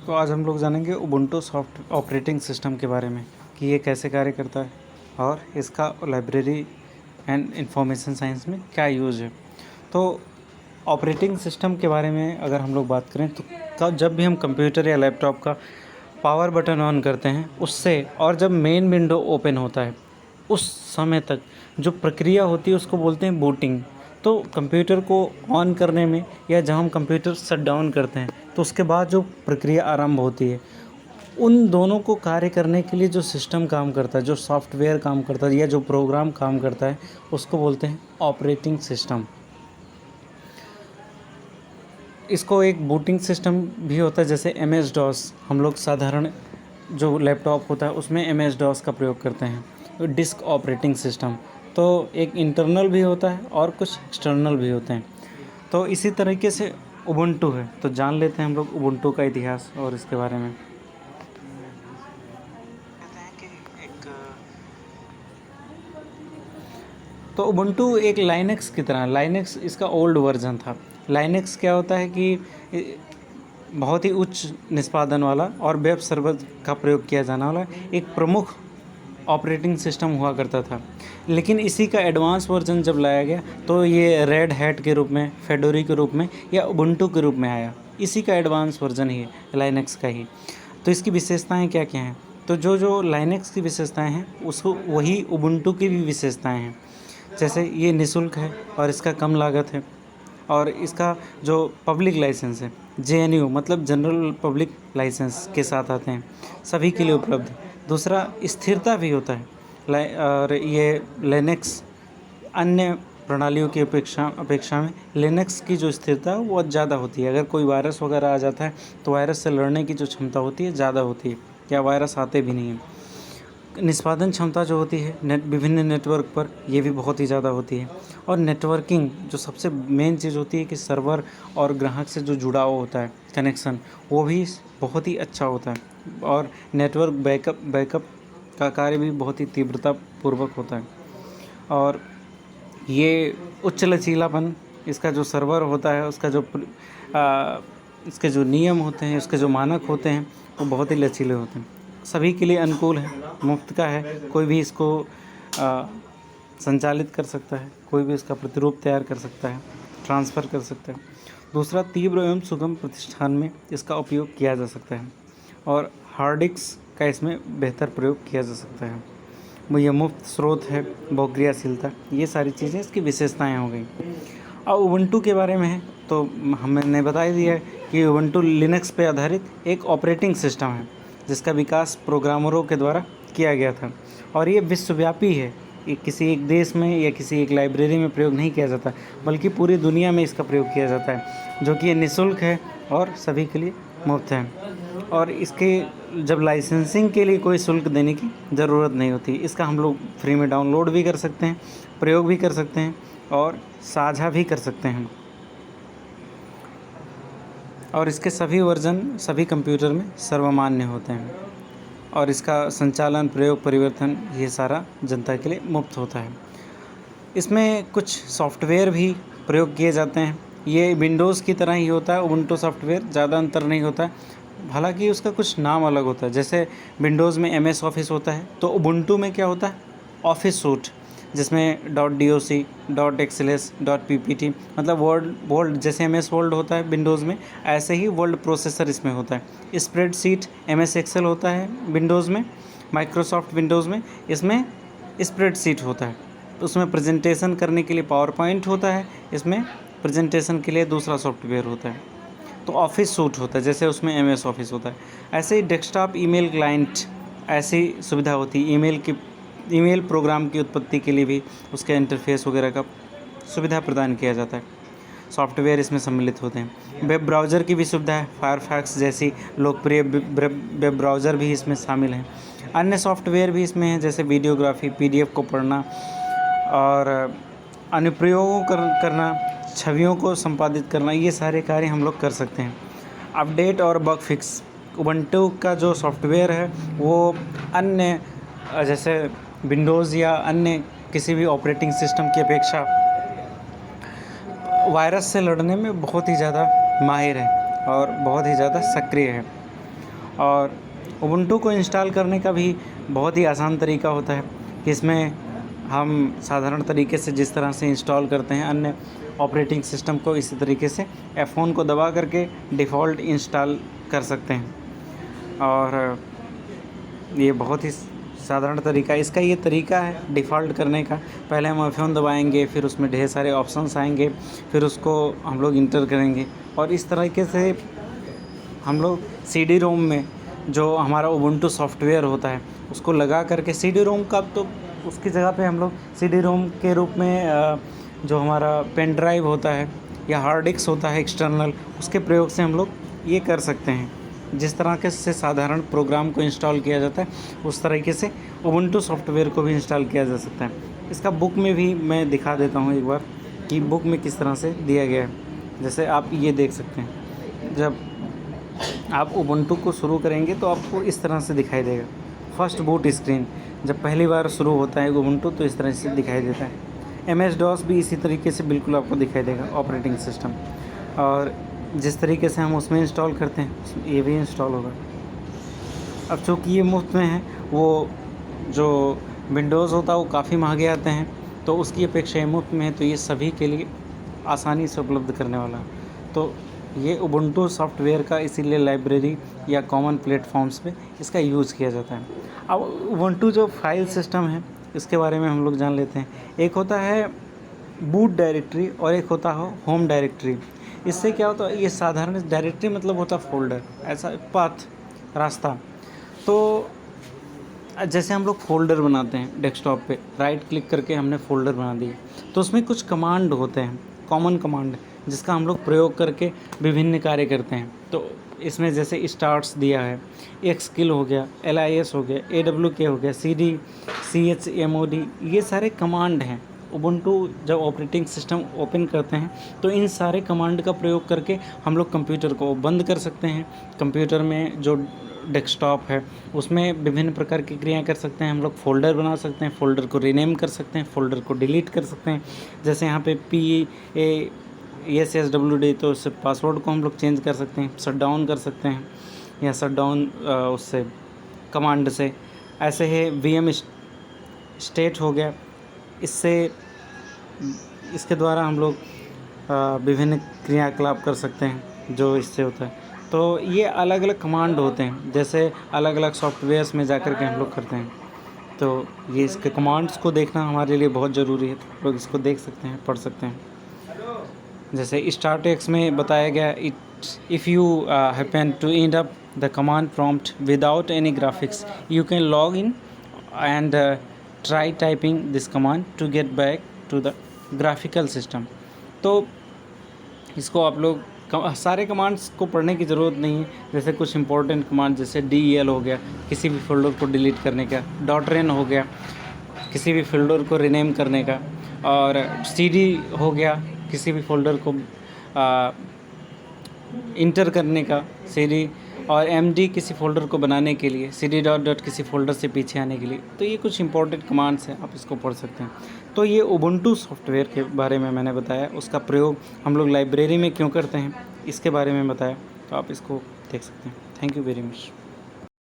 तो आज हम लोग जानेंगे उबुंटू सॉफ्ट ऑपरेटिंग सिस्टम के बारे में कि ये कैसे कार्य करता है और इसका लाइब्रेरी एंड इंफॉर्मेशन साइंस में क्या यूज़ है। तो ऑपरेटिंग सिस्टम के बारे में अगर हम लोग बात करें तो जब भी हम कंप्यूटर या लैपटॉप का पावर बटन ऑन करते हैं उससे और जब मेन विंडो ओपन होता है उस समय तक जो प्रक्रिया होती है उसको बोलते हैं बूटिंग। तो कंप्यूटर को ऑन करने में या जब हम कंप्यूटर शट डाउन करते हैं तो उसके बाद जो प्रक्रिया आरंभ होती है उन दोनों को कार्य करने के लिए जो सिस्टम काम करता है, जो सॉफ्टवेयर काम करता है या जो प्रोग्राम काम करता है उसको बोलते हैं ऑपरेटिंग सिस्टम। इसको एक बूटिंग सिस्टम भी होता है, जैसे MS DOS हम लोग साधारण जो लैपटॉप होता है उसमें MS DOS का प्रयोग करते हैं। डिस्क ऑपरेटिंग सिस्टम तो एक इंटरनल भी होता है और कुछ एक्सटर्नल भी होते हैं। तो इसी तरीके से उबुंटू है, तो जान लेते हैं हम लोग उबुंटू का इतिहास और इसके बारे में। कहते हैं कि तो उबुंटू एक लाइनेक्स की तरह, लाइनेक्स इसका ओल्ड वर्जन था। लाइनेक्स क्या होता है कि बहुत ही उच्च निष्पादन वाला और वेब सर्वर का प्रयोग किया जाने वाला एक प्रमुख ऑपरेटिंग सिस्टम हुआ करता था। लेकिन इसी का एडवांस वर्जन जब लाया गया तो ये रेड हैट के रूप में, फेडोरी के रूप में या उबुंटू के रूप में आया। इसी का एडवांस वर्जन ही है लाइनेक्स का ही। तो इसकी विशेषताएं क्या क्या हैं? तो जो लाइनेक्स की विशेषताएं हैं उसको वही उबुंटू की भी विशेषताएं हैं। जैसे ये निःशुल्क है और इसका कम लागत है और इसका जो पब्लिक लाइसेंस है JNU मतलब जनरल पब्लिक लाइसेंस के साथ आते हैं, सभी के लिए उपलब्ध। दूसरा स्थिरता भी होता है और ये लिनक्स अन्य प्रणालियों की अपेक्षा में लिनक्स की जो स्थिरता है वो ज़्यादा होती है। अगर कोई वायरस वगैरह आ जाता है तो वायरस से लड़ने की जो क्षमता होती है ज़्यादा होती है, या वायरस आते भी नहीं हैं। निष्पादन क्षमता जो होती है विभिन्न नेटवर्क पर ये भी बहुत ही ज़्यादा होती है। और नेटवर्किंग जो सबसे मेन चीज़ होती है कि सर्वर और ग्राहक से जो जुड़ाव होता है, कनेक्शन, वो भी बहुत ही अच्छा होता है। और नेटवर्क बैकअप का कार्य भी बहुत ही तीव्रतापूर्वक होता है। और ये उच्च लचीलापन, इसका जो सर्वर होता है उसका जो इसके जो नियम होते हैं, उसके जो मानक होते हैं वो बहुत ही लचीले होते हैं। सभी के लिए अनुकूल है, मुफ्त का है, कोई भी इसको संचालित कर सकता है, कोई भी इसका प्रतिरूप तैयार कर सकता है, ट्रांसफ़र कर सकता है। दूसरा, तीव्र एवं सुगम प्रतिष्ठान में इसका उपयोग किया जा सकता है और हार्ड डिस्क का इसमें बेहतर प्रयोग किया जा सकता है। वो यह मुफ्त स्रोत है, बहुक्रियाशीलता, ये सारी चीज़ें इसकी विशेषताएँ हो गई। अब उबुंटू के बारे में है तो हमने बता ही दिया है कि उबुंटू लिनक्स पे आधारित एक ऑपरेटिंग सिस्टम है जिसका विकास प्रोग्रामरों के द्वारा किया गया था और ये विश्वव्यापी है। ये किसी एक देश में या किसी एक लाइब्रेरी में प्रयोग नहीं किया जाता, बल्कि पूरी दुनिया में इसका प्रयोग किया जाता है, जो कि ये निःशुल्क है और सभी के लिए मुफ्त है। और इसके जब लाइसेंसिंग के लिए कोई शुल्क देने की ज़रूरत नहीं होती। इसका हम लोग फ्री में डाउनलोड भी कर सकते हैं, प्रयोग भी कर सकते हैं और साझा भी कर सकते हैं। और इसके सभी वर्जन सभी कंप्यूटर में सर्वमान्य होते हैं और इसका संचालन, प्रयोग, परिवर्तन ये सारा जनता के लिए मुफ्त होता है। इसमें कुछ सॉफ्टवेयर भी प्रयोग किए जाते हैं। ये विंडोज़ की तरह ही होता है उबुंटू सॉफ्टवेयर, ज़्यादा अंतर नहीं होता है, हालांकि उसका कुछ नाम अलग होता है। जैसे विंडोज़ में MS ऑफिस होता है तो उबुंटू में क्या होता है, ऑफिस सूट, जिसमें .doc, .xls, .ppt मतलब वर्ड जैसे MS वर्ड होता है विंडोज़ में, ऐसे ही वर्ड प्रोसेसर इसमें होता है। स्प्रेडशीट MS एक्सेल होता है विंडोज़ में, माइक्रोसॉफ्ट विंडोज़ में इसमें स्प्रेडशीट होता है। उसमें प्रेजेंटेशन करने के लिए पावर पॉइंट होता है, इसमें प्रेजेंटेशन के लिए दूसरा सॉफ्टवेयर होता है। तो ऑफिस सूट होता है जैसे उसमें MS ऑफिस होता है। ऐसे ही डेस्कटॉप ईमेल क्लाइंट ऐसी सुविधा होती है। ईमेल प्रोग्राम की उत्पत्ति के लिए भी उसके इंटरफेस वगैरह का सुविधा प्रदान किया जाता है। सॉफ्टवेयर इसमें सम्मिलित होते हैं। वेब ब्राउज़र की भी सुविधा है, फायरफॉक्स जैसी लोकप्रिय वेब ब्राउज़र भी इसमें शामिल हैं। अन्य सॉफ्टवेयर भी इसमें हैं जैसे वीडियोग्राफी, PDF को पढ़ना और अनुप्रयोगों करना, छवियों को संपादित करना, ये सारे कार्य हम लोग कर सकते हैं। अपडेट और बग फिक्स, उबुंटू का जो सॉफ्टवेयर है वो अन्य जैसे विंडोज़ या अन्य किसी भी ऑपरेटिंग सिस्टम की अपेक्षा वायरस से लड़ने में बहुत ही ज़्यादा माहिर है और बहुत ही ज़्यादा सक्रिय है। और उबुंटू को इंस्टॉल करने का भी बहुत ही आसान तरीका होता है कि इसमें हम साधारण तरीके से जिस तरह से इंस्टॉल करते हैं अन्य ऑपरेटिंग सिस्टम को, इसी तरीके से F1 को दबा करके डिफ़ॉल्ट इंस्टॉल कर सकते हैं। और ये बहुत ही साधारण तरीका है। इसका ये तरीका है डिफ़ॉल्ट करने का, पहले हम F1 दबाएंगे, फिर उसमें ढेर सारे ऑप्शंस आएंगे, फिर उसको हम लोग इंटर करेंगे और इस तरीके से हम लोग CD-ROM में जो हमारा उबुंटू सॉफ्टवेयर होता है उसको लगा करके CD-ROM का, तो उसकी जगह पे हम लोग CD-ROM के रूप में जो हमारा पेन ड्राइव होता है या हार्ड डिस्क होता है एक्सटर्नल, उसके प्रयोग से हम लोग ये कर सकते हैं। जिस तरह के से साधारण प्रोग्राम को इंस्टॉल किया जाता है उस तरीके से उबुंटू सॉफ्टवेयर को भी इंस्टॉल किया जा सकता है। इसका बुक में भी मैं दिखा देता हूँ एक बार कि बुक में किस तरह से दिया गया है। जैसे आप ये देख सकते हैं, जब आप उबुंटू को शुरू करेंगे तो आपको इस तरह से दिखाई देगा। फर्स्ट बूट स्क्रीन जब पहली बार शुरू होता है उबुंटू तो इस तरह से दिखाई देता है। MS-DOS भी इसी तरीके से बिल्कुल आपको दिखाई देगा ऑपरेटिंग सिस्टम, और जिस तरीके से हम उसमें इंस्टॉल करते हैं ये भी इंस्टॉल होगा। अब चूँकि ये मुफ्त में है, वो जो विंडोज़ होता है वो काफ़ी महंगे आते हैं, तो उसकी अपेक्षा ये मुफ्त में है, तो ये सभी के लिए आसानी से उपलब्ध करने वाला है। तो ये उबुंटू सॉफ्टवेयर का इसीलिए लाइब्रेरी या कॉमन प्लेटफॉर्म्स पे इसका यूज़ किया जाता है। अब उबुंटू जो फाइल सिस्टम है इसके बारे में हम लोग जान लेते हैं। एक होता है बूट डायरेक्टरी और एक होता है होम डायरेक्टरी। इससे क्या होता है, ये साधारण डायरेक्टरी मतलब होता है फोल्डर, ऐसा पाथ, रास्ता। तो जैसे हम लोग फ़ोल्डर बनाते हैं डेस्कटॉप पे, राइट क्लिक करके हमने फ़ोल्डर बना दिया, तो उसमें कुछ कमांड होते हैं, कॉमन कमांड, जिसका हम लोग प्रयोग करके विभिन्न कार्य करते हैं। तो इसमें जैसे स्टार्ट्स दिया है, एक्सकिल हो गया, LIS हो गया, AWK हो गया, CD, CHMOD, ये सारे कमांड हैं। उबुंटू जब ऑपरेटिंग सिस्टम ओपन करते हैं तो इन सारे कमांड का प्रयोग करके हम लोग कंप्यूटर को बंद कर सकते हैं। कंप्यूटर में जो डेस्कटॉप है उसमें विभिन्न प्रकार की क्रियाएं कर सकते हैं। हम लोग फ़ोल्डर बना सकते हैं, फ़ोल्डर को रीनेम कर सकते हैं, फ़ोल्डर को डिलीट कर सकते हैं। जैसे यहाँ पे PASSWD, तो उससे पासवर्ड को हम लोग चेंज कर सकते हैं, शट डाउन कर सकते हैं या शट डाउन उससे कमांड से। ऐसे है VM स्टेट हो गया, इसके द्वारा हम लोग विभिन्न क्रियाकलाप कर सकते हैं जो इससे होता है। तो ये अलग अलग कमांड होते हैं, जैसे अलग अलग सॉफ्टवेयर्स में जाकर के हम लोग करते हैं। तो ये इसके कमांड्स को देखना हमारे लिए बहुत ज़रूरी है, तो लोग इसको देख सकते हैं, पढ़ सकते हैं। जैसे StartX में बताया गया, if you happen to end up the command prompt without any graphics you can log in and try typing this command to get back to the graphical system. तो इसको आप लोग सारे कमांड्स को पढ़ने की ज़रूरत नहीं है। जैसे कुछ इंपॉर्टेंट कमांड जैसे DEL हो गया, किसी भी फोल्डर को डिलीट करने का, .ren हो गया, किसी भी फोल्डर को रीनेम करने का, और CD हो गया, किसी भी फोल्डर को इंटर करने का, CD, और MD किसी फ़ोल्डर को बनाने के लिए, CD ... किसी फ़ोल्डर से पीछे आने के लिए। तो ये कुछ इंपॉर्टेंट कमांड्स हैं, आप इसको पढ़ सकते हैं। तो ये उबुंटू सॉफ्टवेयर के बारे में मैंने बताया, उसका प्रयोग हम लोग लाइब्रेरी में क्यों करते हैं इसके बारे में बताया, तो आप इसको देख सकते हैं। Thank you very much.